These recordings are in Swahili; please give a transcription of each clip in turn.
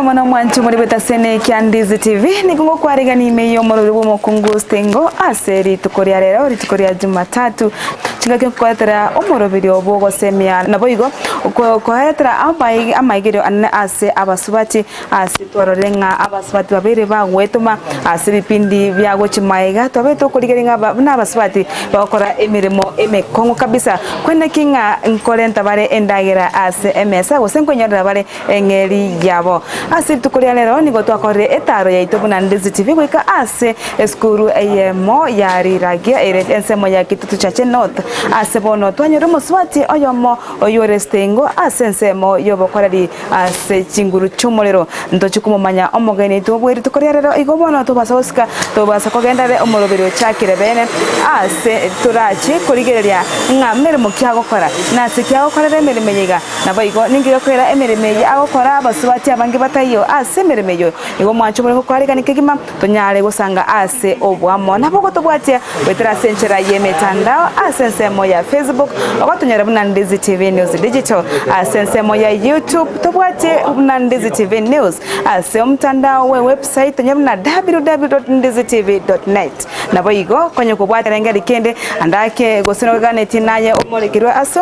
mwana mwanchu muri betasene kya Ndizi TV nikungo kwariga ni meyo muri bumo kungustengo aseri tukoria rero ritukoria Jumatatu chingake kwatera umurobiri obo semia naboigo kwatera amaigero anne ase abasubati ase tororenga abasubati babere bagwetuma ase bipindi byago chimaiga tobe tukurigenga n'abasubati bakora emirimo emekongo kabisa kwene kinga nkorenta bare endagera ase emesa gosenkonyorera bare engeri yabo ase tukoria lero nigo twakore etaro ya itobuna Ndizi TV kwika ase eskuru eyemo yariragia ere ensemo ya kitutu chache north ase bono twanyoro muswati oyomo oyorestengo ase ensemo yobokorari ase chinguru chumolero ntochukumumanya omogeni tubwiri tukoria lero igobono tubasoska tubasa kogendare omorobero chakire bene ase turachi kurigereria ngamere mukyago kora nase kyago korere merimenyiga nabayigo ningiga kwera emeremeyi agokora abasubati abange batayo ase emeremeyo igo mwancho muri kukwariga nikigima tonyare gusanga ase obwamo nabo tubwatia wetera senchera yemetandao ase nsemo ya Facebook obatonyara buna Ndizi TV News Digital ase nsemo ya YouTube tubwatie buna Ndizi TV News ase mtandao we website tonyabuna www.ndizitv.net nabayigo konye kubwatira ngari kende andake gosino ganeti naye omolekirwe ase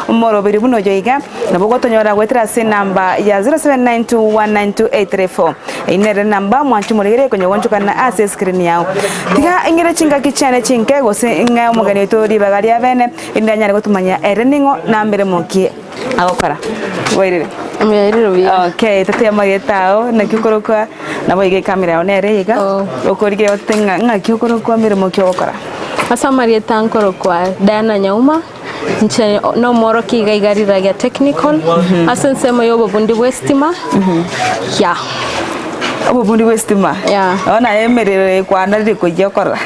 umorobiri buno joiga nabo tonyora wetera se namba ya 0792192834 inere namba mwanchu muregere konye wonchukana ase screen yao tiga ingire chinga kichane chinke gose inga omugani tori bagari abene indanyare gotumanya ereningo nambere moki agokora wairire okay tatia magetao nakikorokwa nabo ige kamera onere yiga okorige otenga ngakikorokwa mbere moki agokora asa marieta nkorokwa Dana Nyauma nche no moro kiga igariragia technical asensemo yobo bundi westima ya obubundi westima ona emerere kwa nari kujyakora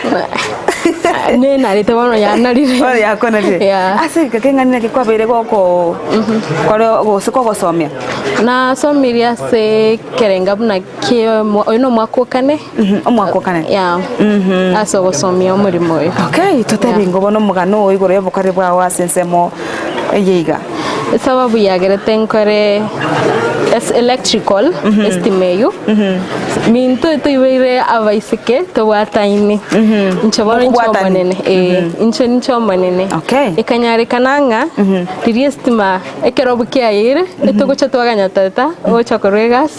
nena rite bono ya narire ore yakona rite ase kakenga nina kikwabere goko koro gosiko gosomya na somiria se kerenga buna kio no mwakokane omwakokane aso gosomya omurimo okay totabingo bono mugano igoro yabokare bwa wasensemo yiga sababu yagerete nkore electrical estimeyo minto toibere abaisike to wataini nchaboro nchomanene nchomanene ikanyare kananga diriestima ekerobukia yire etogocha twaganya tata ocha koregas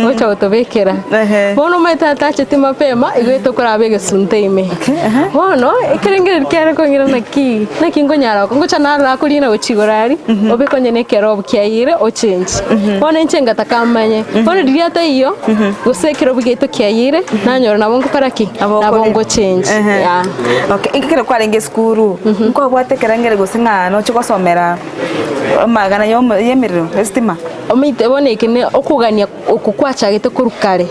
ocha otobekera bono metata chetima pema igweto korabege sunteime bono ekerengere kere kongira naki ngonyara ngocha nara kulina ochigorari obekonye nekerobukia yire o change bono nchenga takamanye bono diriata iyo gusekero bugeto kyayire nanyora nabongo karaki nabongo change okay ingikere kwarenge skuru nko gwatekerangere gusinga no chikosomera magana yemiriro estima omite boneke ne okugania okukwacha gete kurukare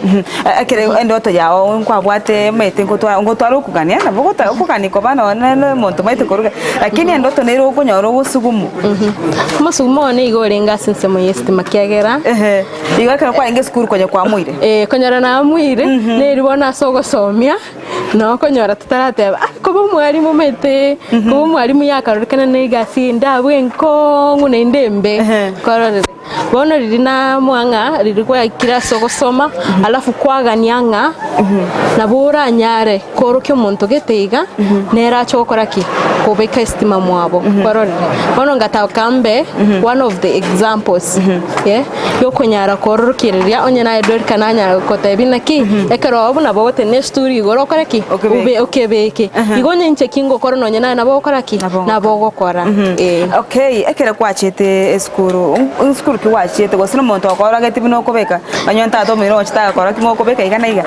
akere endoto yao nkwa bwate mete ngotwara okugania nabo okugani ko bana no monto mete kuruka lakini endoto nero okunyoro gusugumu musugumu ne igorenga sensemo yestima kyagera igakara kwarenge skuru konye kwa muire konyora na muire ne ribona sogosomia no konyora tutarateba kobo mwarimu mete kobo mwarimu yakarurikana ne Gusii ndabwenko ngune ndembe korore bono ririna mwanga ririkwa kira sogosoma alafu kwaganianga nabura nyare koroke umuntu geteiga nera chokora ki kobeka estima mwabo korore bono ngata kambe one of the examples yokonyara kororokiriria onyana edor kananya kotebina ki ekero obuna bote ne story gorokora ki okebeke igonye nche kingo korono nyana nabo okora ki nabo gokora okay ekere kwachete eskuru ki wachete gosino monto akora gete bino kobeka anyonta to miro chita akora ki moko beka igana iga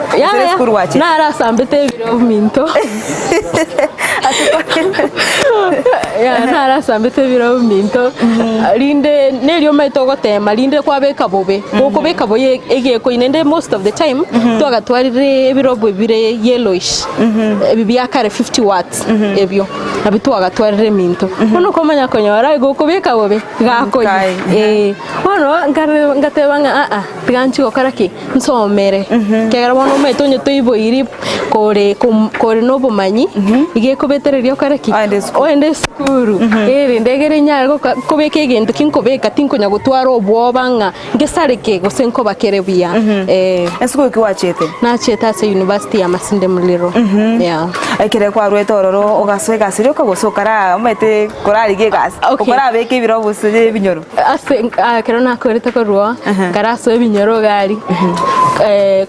eskuru wachete nara sambete biro minto nara sambete biro minto linde nelio meto gotema linde kwabeka bobe okobeka boye egeko inende most of the time twagatwarire birobo bire yellowish bibya kare 50 watts ebyo abitwagatwarire minto ono komanya konyora gokobeka bobe gakoye bono ngatebanga tiganchi gokora ki nsomere kegera bono meto nyeto iboiri kore no Momanyi ige kobetererio kora ki oende skuru ndegere nyargo kobeke egento kinkobeka tinkonya gutwara obwobanga ngesareke gosenko bakerebia esiko kiwachete na cheta se university ya Masinde Muliro yeah ekere kwa rwetororo ogaswega sirio kagosokara umete korari gegas okora beke biro busuje binyoro ase kero na korete korwa karaso binyoro gari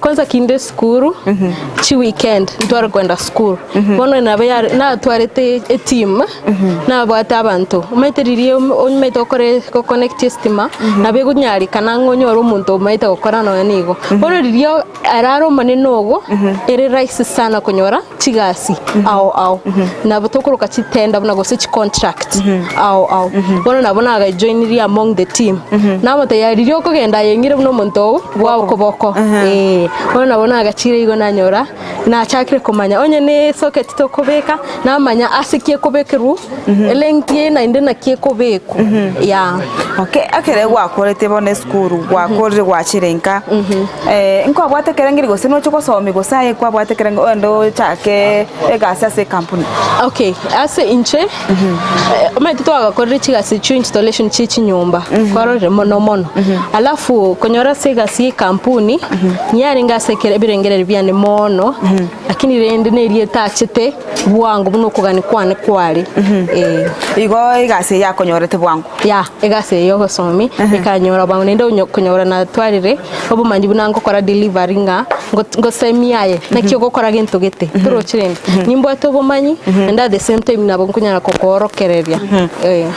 kwanza kinde skuru chi weekend ntwara kwenda school bono na twarete team na bwata abantu umeteririe umeto kore ko connect stima na bego nyari kana ngonyoro umuntu umeto gukora no nigo bono ririo araro manenogo ere rice sana kunyora chigasi ao na butokoroka chitenda buna gose chi contract ao bono nabona ga join ri among the team na moto yaririo kugenda yengire buno muntu bwa koboko bono nabona ga chire igo na nyora na chakire kumanya onye ne socket to kobeka na manya asikie kobekeru elengie na inde na kie kobeku ya okay akere gwakorete bone skuru gwakorire gwachirenka inko abwate kerengiri gose no choko somi gosaye kwa abwate kerengo ndo chake egasa se company okay ase inche ometo to agakorire chigasi chu installation chichi nyumba kwarore mono alafu konyora se gasi company nyari ngase kere birengere byane mono lakini rende ne rietachete bwangu buno kugani kwane kwali igo igase ya konyorete bwangu ya igase yo gosomi ikanyora bwangu nende konyora na twarire Momanyi bunango kora delivery nga ngo semiaye nakyo gokora gento gete turochirende nimbo to Momanyi and at the same time nabo kunyara kokorokereria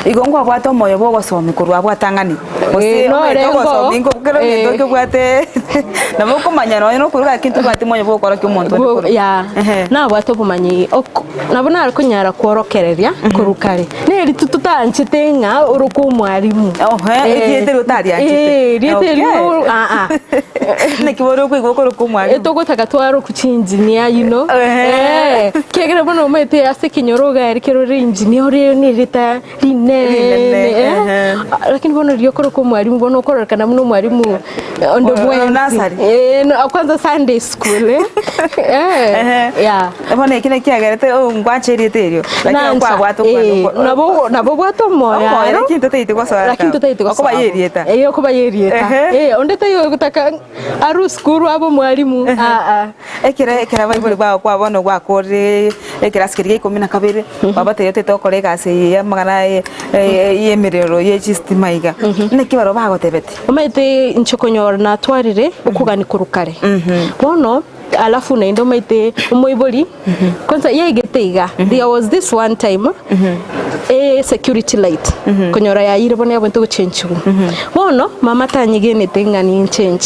igo ngo abwato moyo bo gosomi kurwa bwatangani ose no gosomi ngo kero gento bwate nabo kumanya no kuruga kintu bwate moyo bo kora kyumuntu ya na bwato Momanyi nabona kunyara kworokereria kurukare neri tutanchite nga uruku mwarimu etiete rutari anchite rieteri nekiboro kwigo kuruku mwarimu etogotaka twaro kuchinjinia kegere bono mete ase kinyoro gari kero engineer ore ni rita line lakini bono rio kuruku mwarimu bono korokana muno mwarimu ondo nasari kwanza Sunday school ya bono ekine kiagerete ngwacheriete rio lakini kwa bwato nabo bwato moya lakini toteite kwa sara lakini toteite kwa sara bayerieta ko bayerieta ondete yo gutaka aru skuru abo mwalimu ekira baibuli kwa bono gwa kore ekira skirige 12 baba teyote to kore gase ya magana yemerero ye chistima iga nekibaro bagotebete omete nchokonyor na twarire ukugani kurukare bono alafu na ndo maite umoiboli kwanza yegeteiga there was this one time security light konyora ya ire bone yabo nto change bono mama tanyigene tengani change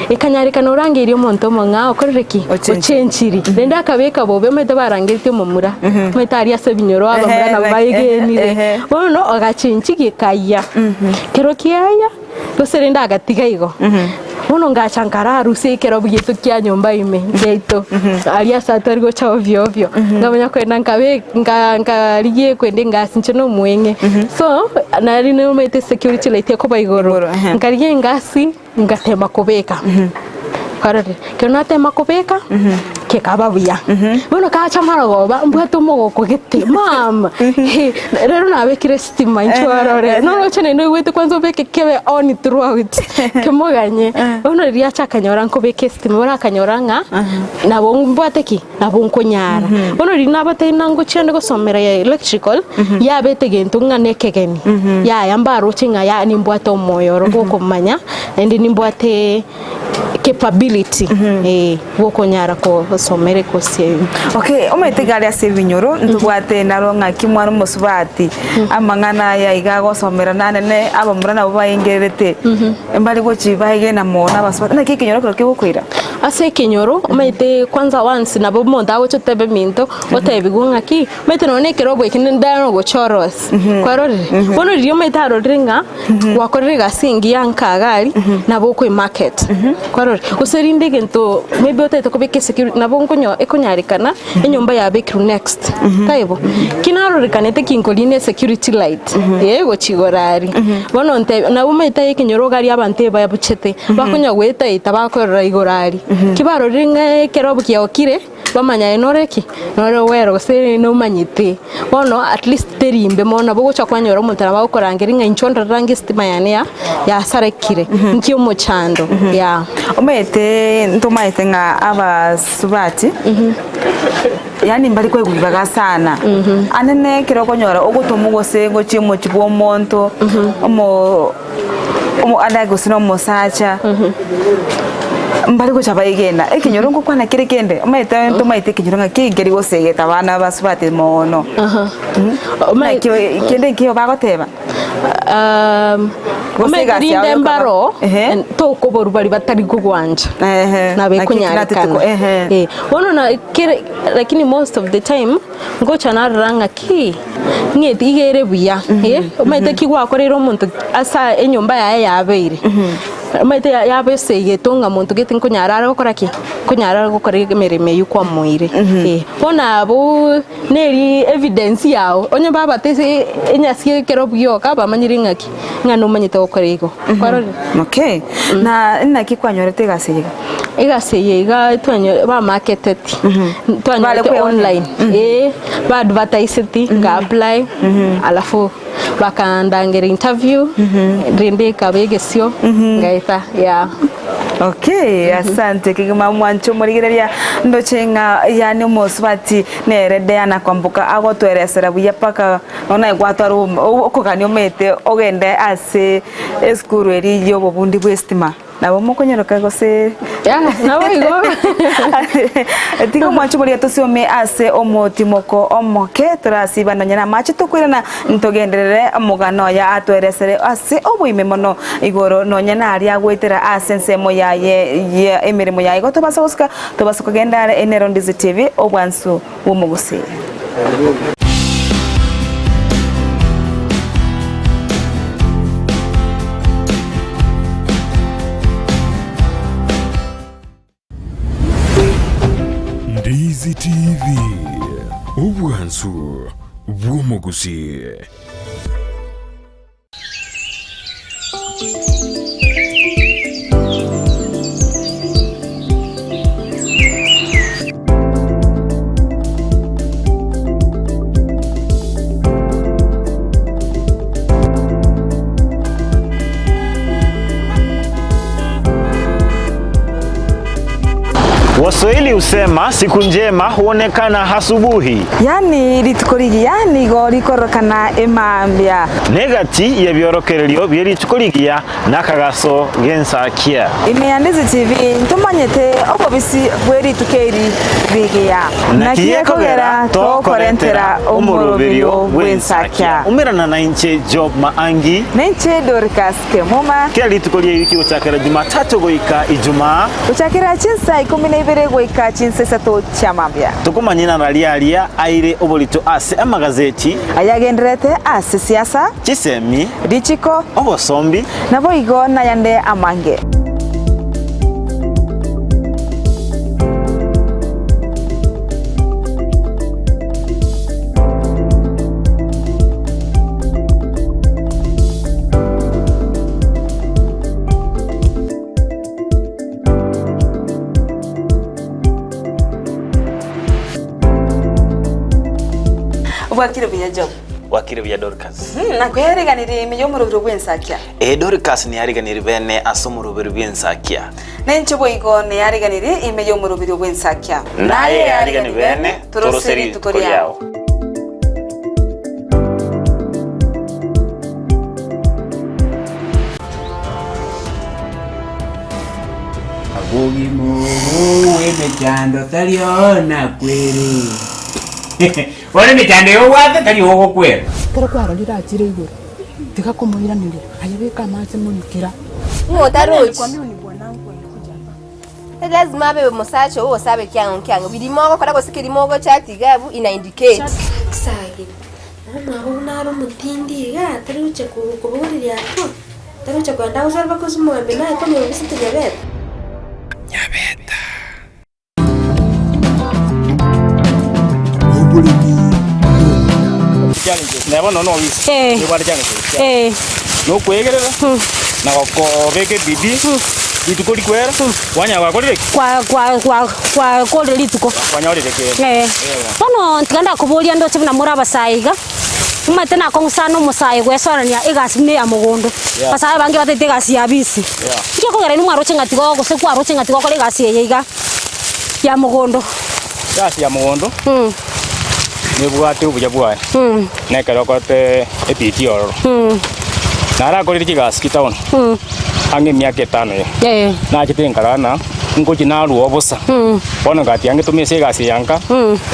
ikanyarika no rangirie omonto monga okorereki ochenchiri nenda kabeka bobe maite barangirite omumura maite ari ase binyoro abamura na bayigenire bono agachenchige kaya kero kiaya goserenda agatiga igo bono ngachankara aruse kero bugito kya nyumba ime ngeito aria satari go cha ovyo ngamanya kwenda nkabe ngariye kwende ngasinche no mwenge so nari no mete security light ko baigoro ngariye ngasi ngatema kobeka karare kero tema kobeka ke kababuya bono kacha maragoba mbwato mogoko gete mama rero nabe kirestima inchwarore no chene no wete kwanza beke kebe on throughout kemoganye bono ria chakanyora nkobeke stima bora kanyoranga nabo mbwateki nabo nkonyara bono rina bate nango chende gosomera ya electrical ya bete gento ngane kegeni ya yambaro chinga ya ni mbwato moyo roko manya ndi ni mbwate capability wokonyara ko somere ko se okay omete gari ase binyoro ntubwate naronga kimwana musubati amangana ya igago somera nanene abamura nabo bayingerete embali go chibahige na mona basubati na kikinyoro ko kibukwira ase kinyoro maite kwanza once na bomo ndago chotebe minto otebi gungaki maite no nekero bwe kinendano go choros kwarore bono rio maite arodringa wakorega singi yankagari na boko market kwarore userinde gento maybe otete kubike security na bonkonyo ekonyarikana enyomba ya bekiru next taibo kinarorikanete kinkoline security light yego chigorari bono nte na maite kinyoro gari abante bayabuchete bakonya gweta itabakorora igorari kibaro ringa kerobu kiokire bamanya enoreki nore wero se no manyite bono at least terimbe mona bogo chakwanyoro mutara bakorangiringa inchondra rangi stima ya sarekire nkyo mochando ya omete ntomaite nga abasubati yani mbali kwe kubibaga sana anene kiroko nyora ogutomugo se ngo chimo chibo monto omo adago sino mosacha mbali ko chaba igenda ekinyoro ngo kwana kire kende omete ntomaite kinyoro nga kigeri gosegeta bana basubati mono kende kiyo bagoteba rinde mbaro toko boru bari batari kugwanja na bekunyarikana wono na lakini most of the time ngocha naranga ki ngeti igere buya omete kigwa korero muntu asa enyomba ya abeire maite ya bese yetonga muntu getin kunyarara gokoraki kunyarara gokorege mereme yukwa moire bona abo neri evidence yao onye baba tese enyasie kerobyo kaba manyiringaki ngano manyite gokorego kwarori okay na naki kwanyorete gasega igaseye ga twanyo ba marketed twanyo online ba advertise ga apply alafu bakandangera interview rinde kabegesyo ngaita ya okay asante kigema mwancho murigereria ndochenga yani moswati nerede ana kwambuka agotweresera buya paka ona igwatwaru okoganyo mete ogende ase eskuru eri yo bobundi bwestima nabo mukonyoroka gose nabo igo tigo mwancho muri atosiome ase omotimoko omoke turasibana nyana machi tukwirana ntogenderere mugano ya atweresere ase obuime mono igoro no nyana ari agwetera ase nsemo ya emirimo ya igo tobasaka kugenda enero Ndizi TV obwansu bumuguse Ndizi TV obwansu bumuguse Waswahili usema siku njema huonekana asubuhi. Yani litukorigia yani gori korokana emambia. Negati ya biorokerelio byelitukorigia nakagaso gensakia. Ndizi TV ntumanyete obobisi bweri tukeri bigia. Nakiye kogera to korentera omoroberio bwensakia. Umirana na inche Job Maangi. Nenche Dorcas Kemoma. Kia litukoria wiki uchakira Jumatatu goika Ijumaa. Uchakira chinsa 12 goika chinsa sato chamambia. Tukumanyina ralialia aire obolito ase amagazeti. Ayagendrete ase siasa. Chisemi. Dichiko. Obosombi. Nabo igo na yande amange. Wakire bya Job. Wakire bya Dorcas. Na kwereganira imiyomurubiro bwensakia. Dorcas ni yariganira bene asomurubiro bwensakia. Nencho igo ne yariganira imiyomurubiro bwensakia. Naye yariganira bene toroseri tukoriao. Agogi mo emechando taliona kwere. Wale mechande yo wate tali hogo kwera. Pero kwara lira chire igoro. Tika komoira nile. Ayabeka maze munikira. Ngotarochi. Kwa mimi ni bwanangu anakuja hapa. lazima abe musacha wo sabe kyango bilimogo kora gosikira imogo chatigabu ina indicate sage mama unaro mutindi ga taruche kuburira yato taruche kwenda usarba kusumwembe naye ko ni bisite nyabeta Never no wis. You were young. No quaker. Na ko beke bibi. Ituko dikwera. Wanya wa kole. Kwa kole lituko. Wanya ode ke. Bono tiganda kubulia ndo chibna muraba saiga. Umatena ko ngusano musai gwesorania igasine ya mugondo. Pasaya bangi batete gasi ya bisi. Kyo ko gere numaro chingati go se kwa ro chingati go kole gasi yeiga. Ya mugondo. Gasi ya mugondo. Ni buate ubuja bwae. Ne kero kote epiti oro. Nara kole gas kitaon. Ange miaka 5 ye. Na chitenkara na ngoji na ruo bosa. Bono gati ange tumese gasi yanka.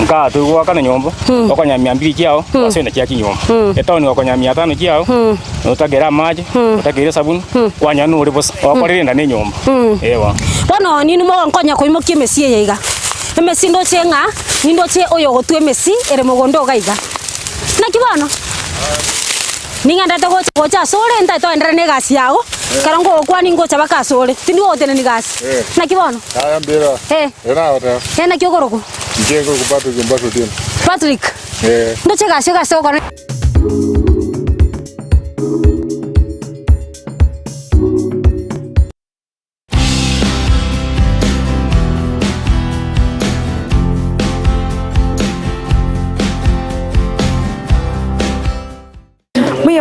Nka tu kwa kana nyombo. Okonya 200 kiao, wasenda kia kinyombo. Etaoni okonya 500 kiao. Utagera maji, utagera sabuni. Kwanya no uri bosa. Okorire ndane nyombo. Ewa. Bono nini mo nkonya ko imokie mesie yeiga. Emesi ndo chenga, nindo che oyo gotwe mesi ere mugondo gaiga. Na kibono. Ninga ndata gocha sole nta to endra ne gasi yao. Karango kwa ningo cha baka sole. Tindi wote ne gasi. Na kibono. Aya mbira. Era ota. Na kyogoroko. Njego ku Patrick mbaso tena. Patrick. Ndo che gasi ko.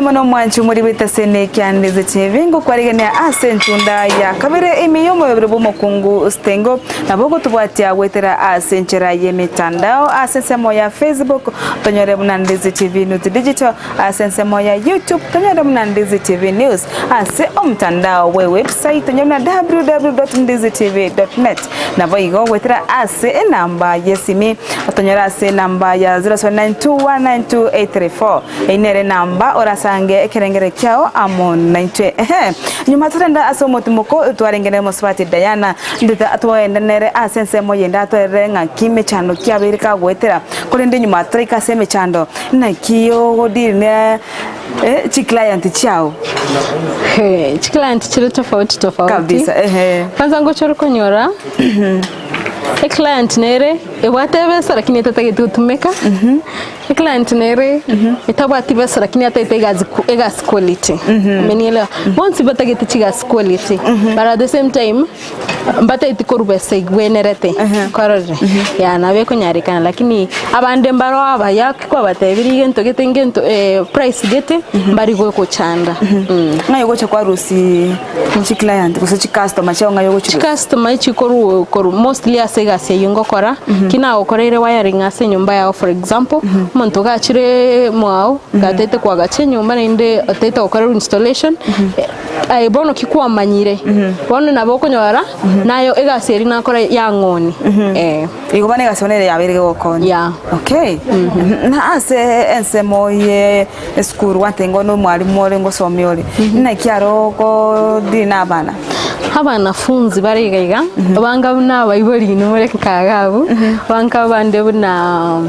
Mano mwanchu muri bitasene kyande zechevingo kwarigania asentunda ya kabere imiyomo yobrubo mokungu stengo naboko tubwatia wetera asenchera yemitandao asensemo ya Facebook tonyore Ndizi TV News Digital asensemo ya YouTube tonyore Ndizi TV News ase omtandao we website tonyore www.ndizitv.net naboigo wetera ase namba yesimi tonyore ase namba ya 0792192834 inere namba orasa ekerengere kyao amon 90 Jumatatu asomotumoko twarengere Josphat Diana ndita atwaendenere asense moyenda atwerenga kime chano kyabirika gwetera kolende Jumatatu ikaseme chando na kiyo godine client chao client chile tofauti kabisa kwanza ngochoro konyora client nere ewatebe sarakini tatagetutumeka client nere itabati sarakini ataiga gas quality menielewa once batageti chigas quality but at the same time mbata itikorubesa igwenerete korore ya nawe konyarikana lakini abande mbaro abaya kwa batebiri gento getengento price gete mbari go ko chanda ngayo gocha kwa rusi chi client kuso customer chao ngayo gocha customer chikoru mostly asegase yungo kora kina okorere wiring ase nyumba yao for example muntu gachire mwao gatete kwa gache nyumba ninde atete okorera installation bono kikuwa manyire bono naboko nyora nayo egaseri nakora ya ngoni igobane gasonere yabere gokoni okay na ase ensemo ye school watengo no mwalimu ole ngosomyole na kiaro ko dina bana abanafunzi barigaiga banga n'abayibori n'umure kagabu banga bande buna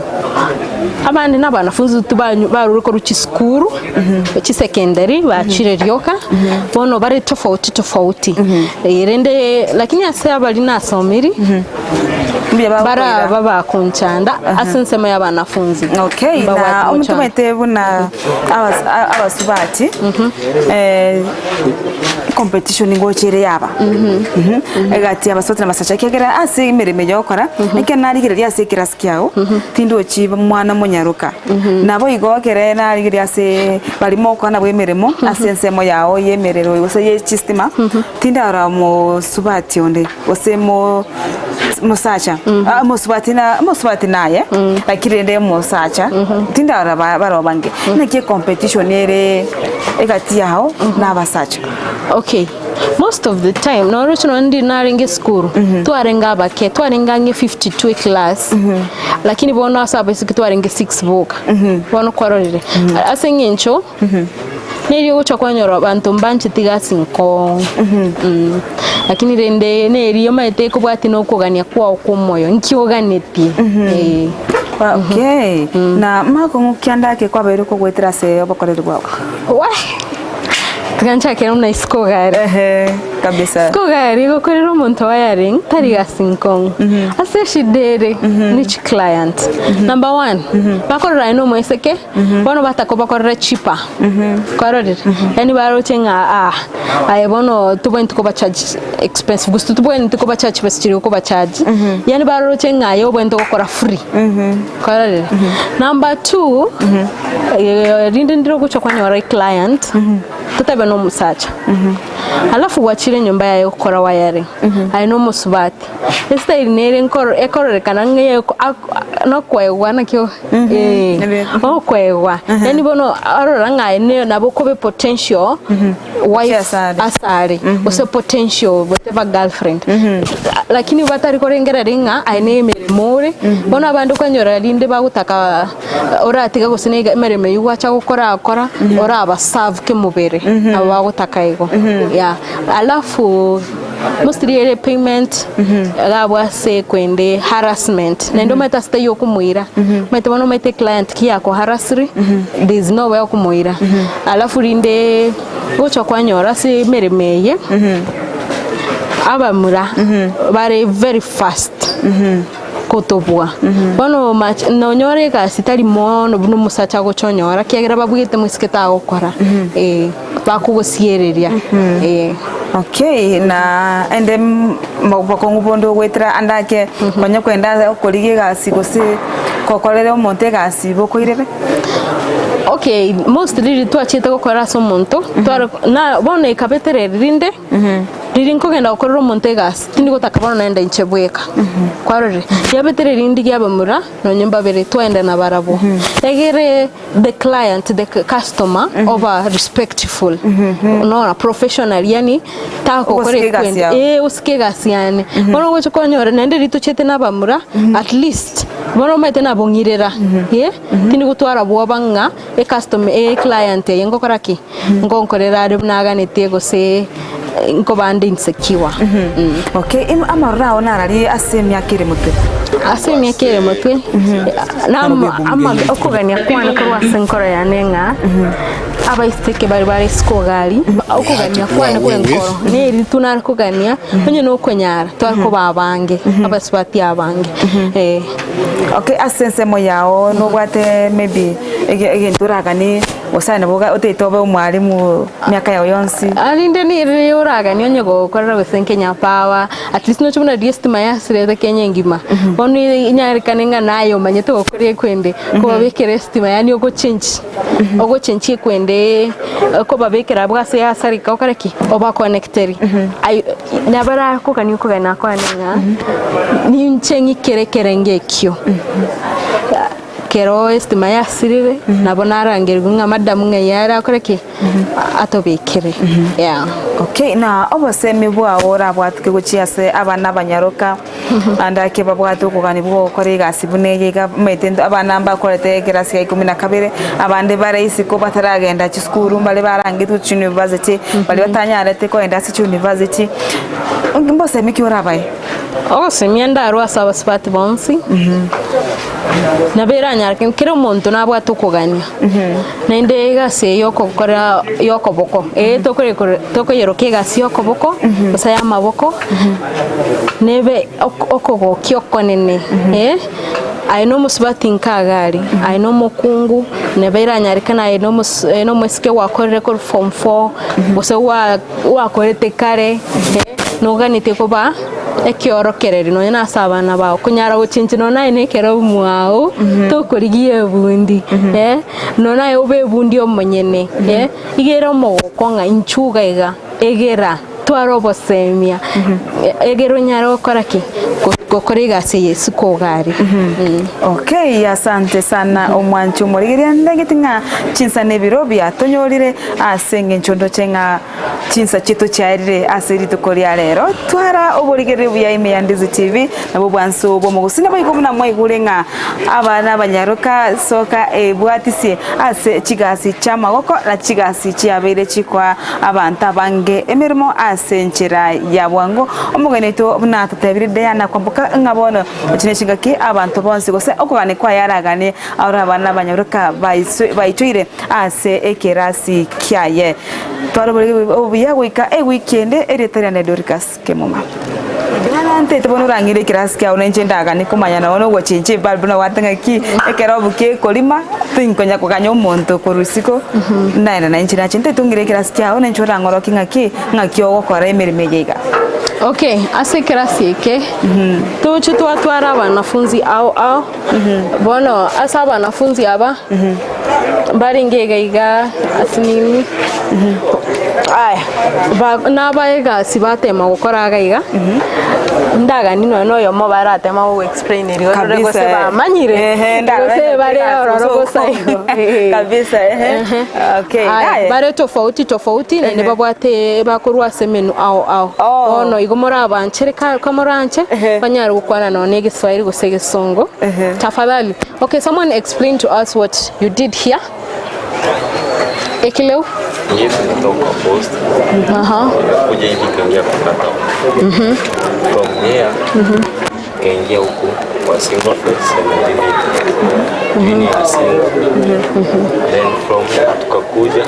abandi n'abanafunzi tubanyu baruruko ruki school ki secondary bachire ryoka bono bari tofauti irende lakini ase abali nasomiri bara baba kunchanda asensema y'abanafunzi okay na omutumete buna abasubati competition ngochere yaba egati abasotera masacha kegera ase imirime yokora eke narigireria ase kiraskiao tindo chi mwana munyaruka nabo igokere narigireria ase balimo kwana bwemeremo ase nsemo yao yemerero yose ye chistima tinda ara mo subati onde osemo musacha musubati naye lakirende musacha tinda ara barobange neke competition ere egati yao na basacha okay most of the time no rucho ndi naringe school twarenga abake twarenga nge 52 class lakini bono asaba twarenga 6 book bono kwarorire asengencho niri ucho kwanyoro abantu mbanchi tigasi nko lakini rende neriyo maite kubwati no kugania kwa kumoyo nkioganeti okay na makongo kiandake kwa beru ko gwetira se obokorero bwa wa tugancha kero na isko gari kabisa isko gari gokorero monto wiring tariga sinkong ase shidere niche client number 1 bakorera ino mweseke bono batakobakorera cheaper korore yani baro chenga aye bono tuboint ko ba charge expensive gusto tuboint ko ba charge pesiri ko ba charge yani baro chenga yo boint ko kora free korore number 2 rinde ndiro gucho kwanyora client tutabe no musacha alafu wachire nyumba yayo kora wiring aino musubati esta irinere ekorore kana ngeye no kwegwa nakyo kwegwa yani bono arora ngaine nabo kobe potential wife asari ose potential whatever girlfriend lakini batari korengera ringa aine miremore bono abandu kwanyora linde bagutaka oratiga gusinega mereme yuwa cha gukora ora abaserve ke mubere abagutaka ego ya alafu mostly payment gabwa se kwende harassment nendo meta stay okumuira meta bono meta client kiyako harassri there is no way okumuira alafu rinde gocho kwanyora se meremeye abamura bare very fast kotobwa bono no nyore ka sitari mono buno musacha gochonyora kiagira babwite musiketa gukora bakugosiereria okay na ende mabakongo bondo gwetira andake kwanya kwenda okorigie gasi gose kokorere omonte gasi bokoirebe okay mostly twachite gukora so monto na bono ikabetere rinde ririnko genda gukorera omonte gasi tindi gutaka bono nenda inchebweka kwarore yabetere rindi gyabamura no nyumba bere twenda na barabo egere the client the customer over respectful no professional yani tako kore kwende usike gasi yani bono gocho konyora nende rituchete na bamura at least bono mete na bongirera tindi gutwara bwabanga customer client yengo koraki ngonkorera ari naganete gose nko bandi insecure okay amarao narari asemya kire mutwe na ama okugania kwana ko wasenkora yanenga abaisteke bari skogali okugania kwana ko enkoro neri tunar kugania onye no konyara twako babange abaswati abange okay asense moyao no gwate maybe egenturaga ni osana boga otetobe umwalimu myaka yayo yonsi alinde ni rioraga ni onye gokorera gusenkenya power at least no chumuna diestima yasirete Kenya ngima oni nyarikaninga nayo manyeto gokorie kwende ko babekere estima yani ogo change kwende ko babekera bwase yasarika okareki oba connecteri nabara ko kani ko gana ko aninga ni nchengi kerekere ngekyo kero estima yasirire nabona arangerwa madamu ngayara akoreke atobekere okay na obosemi bwawo rabwatike guchiase abana banyaroka andake babwatu kugani bwo kore gasi bunegega metendo abana mbakorete grasi ya 12 abande baraisi ko bataragenda chiskuru mbale barangitu university bali batanyarete ko enda si university ungimosemi ki orabaye semyanda arwa saba spati bonsi nabera nyarake kero monto nabwa tukugania nende gase yokokora yokoboko tokoyeroke gase yokoboko osaya maboko nebe okogo kyokonene aino musbati nkagari aino mukungu nebera nyarikana aino mweske wakorere ko form 4 bose wakorete kare noganite ko ba ekiorokereri no na sabana ba kunyara gucinchino naine kero mwao tokorigie bundi no nae obe bundi omonyene igero mogokonga inchuga iga egera twarobo semia egero nyaro koraki kokoriga se Yesu kogari okay asante sana omwanchu murigiria ndagitinga chinsa nebiro bya tonyorire asenge nchondo chenga chinsa chito chairire asiri tukoria rero twara oburigire bya ime Ndizi TV nabo bwanso bo mugusina bayiko muna mwaigurenga abana banyaruka soka ebwatisi ase chigasi chamagoko na chigasi chiabere chikwa abanta bange emirimo asenchira ya bwango omugene to buna tutebiride yana kwambuka ngabona ukineshinga ki abantu bonse gose okugane kwa yaragane ahora abana banyaruka bayitwire ase ekerasi kyaye twari obuya wika weekend ereterane Dorcas kemoma nante tubona urangire kirasi kya unenje ndaga ni kumanya naona ugo chinche balbuna watanga ki ekera obuke kolima tinkonya kuganya umuntu kurusiko naira na inchira chinte tungire kirasi kya unenje urangoro kingaki ngakyo gukora emirime yiga. Okay, ase kirasi eke tuchu twatwara wanafunzi au bono asa wanafunzi aba bari ngegaiga asinini nabaega sibatema gukora gaiga ndaga nino no mo baratema go explain rio rego se bamanyire gose bari ororo gosaigo kabisa okay bare tofauti ne babwate bakorwa semenu au ono igomora abanchere kamoranche banyara gukwana none Giswahili gose Gisongo tafadhali. Okay, someone explain to us what you did here. Ekileo Yes, kutoka post. Kuja hivi kaingia kukata. From here, kaingia huku kwa single face 17. Then from here tukakuja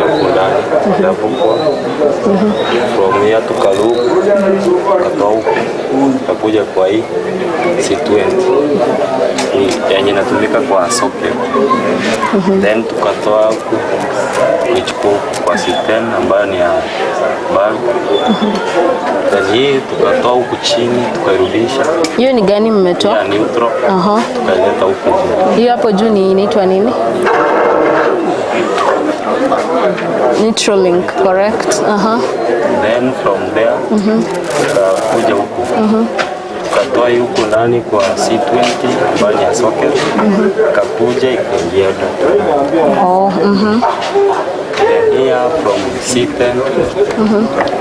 huku ndani. From here tukaluku, tukatoa huku, tukakuja kwa hii C20. Ni yenye inatumika kwa socket. Then tukatoa huku nichukua kwa C10 ambayo ni ya bulb. Then hii tukatoa huku chini tukairudisha. Hiyo ni gani mmetoa? Ya neutral. Tukaileta huku juu. Hiyo hapo juu ni inaitwa nini? Neutral link, correct? Then from there tukakuja huku. Tukatoa huku ndani kwa C20 ambayo ni ya socket. Kakuja ikaingia Then here from C10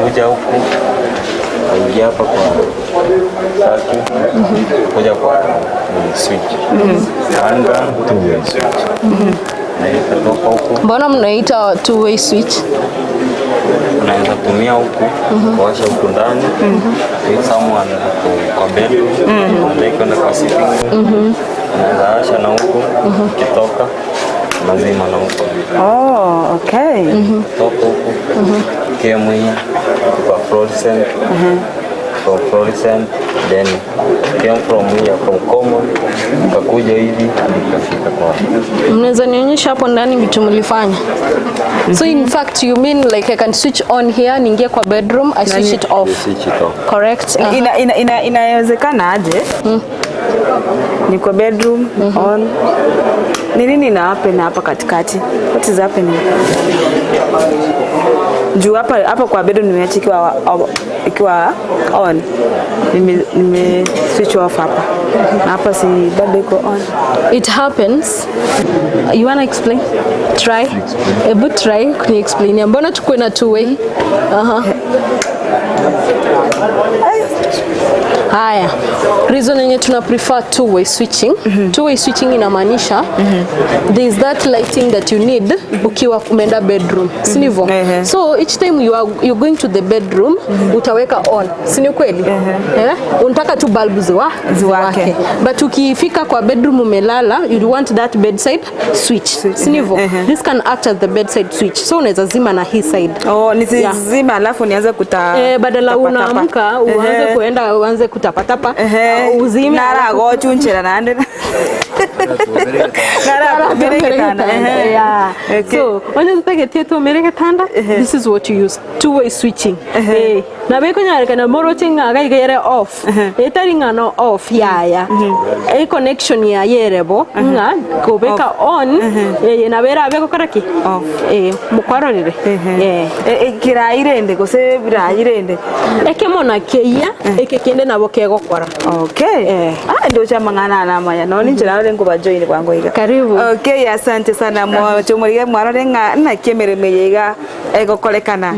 kuja huku ingia hapa kwa circuit kuja kwa switch anga two-way switch na itatoka huku. Mbona mnaita two-way switch? Unaweza tumia huku kuwasha huku ndani if someone kwa bedroom kwenda kwa sitting room unaweza washa na huku kitoka lazima na huko. Okay. Toka huku kemwe kwa fluorescent. From fluorescent then came from here from common kakuja hivi ikafika kwa. Mnaweza nionyesha hapo ndani vitu mlifanya? So in fact you mean like I can switch on here ningie kwa bedroom I switch it off. Switch it off. Correct? Inawezekana aje? Ni kwa bedroom on. Ni nini na hapa katikati? What is happening? Juu hapa kwa bedroom nimeacha ikiwa on. Nime switch off hapa. Na hapa si bado iko on. It happens. You wanna explain? Try. Try. Can you explain? Mbona tukue na two way? Haya. Reason yenye tuna prefer two-way switching. Two-way switching inamaanisha there is that lighting that you need ukiwa umeenda bedroom. Sinivo? So each time you're going to the bedroom utaweka on. Sini kweli? Unataka tu bulb ziwake. But ukifika kwa bedroom umelala, you want that bedside switch. Sinivo? This can act as the bedside switch. So unaweza zima na hii side. Nizima alafu nianze badala unaamka uanze kutapatapa uzime nara go chunchera nande so when take to mereka tanda this is what you use two-way switching na beko nyareka na moro chinga ga igere off etaringa no off ya connection ya yerebo nga go beka on na bera beko karaki off mukwarorire kirairende gose birairende ekemona keya ekekende nabo kegokora. Okay. Ndio chama ngana na maya no ni njira rengo bajoine kwango iga. Karibu. Okay, asante sana mwa chomuriga mwaro renga na kemereme yiga egokolekana.